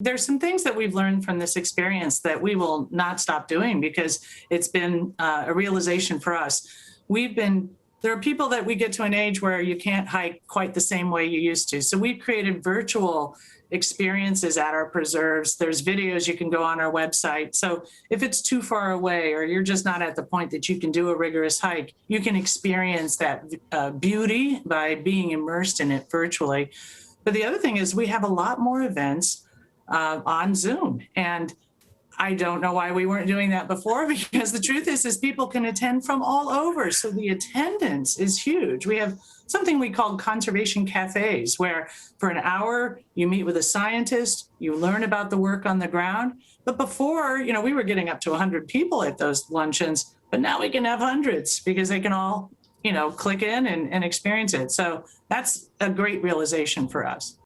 There's some things that we've learned from this experience that we will not stop doing because it's been a realization for us. We've been There are people that we get to an age where you can't hike quite the same way you used to. So we've created virtual experiences at our preserves. There's videos you can go on our website. So if it's too far away or you're just not at the point that you can do a rigorous hike, you can experience that beauty by being immersed in it virtually. But the other thing is, we have a lot more events on Zoom. And I don't know why we weren't doing that before, because the truth is people can attend from all over. So the attendance is huge. We have something we call conservation cafes, where for an hour you meet with a scientist, you learn about the work on the ground. But before, we were getting up to 100 people at those luncheons, but now we can have hundreds because they can all, click in and experience it. So that's a great realization for us.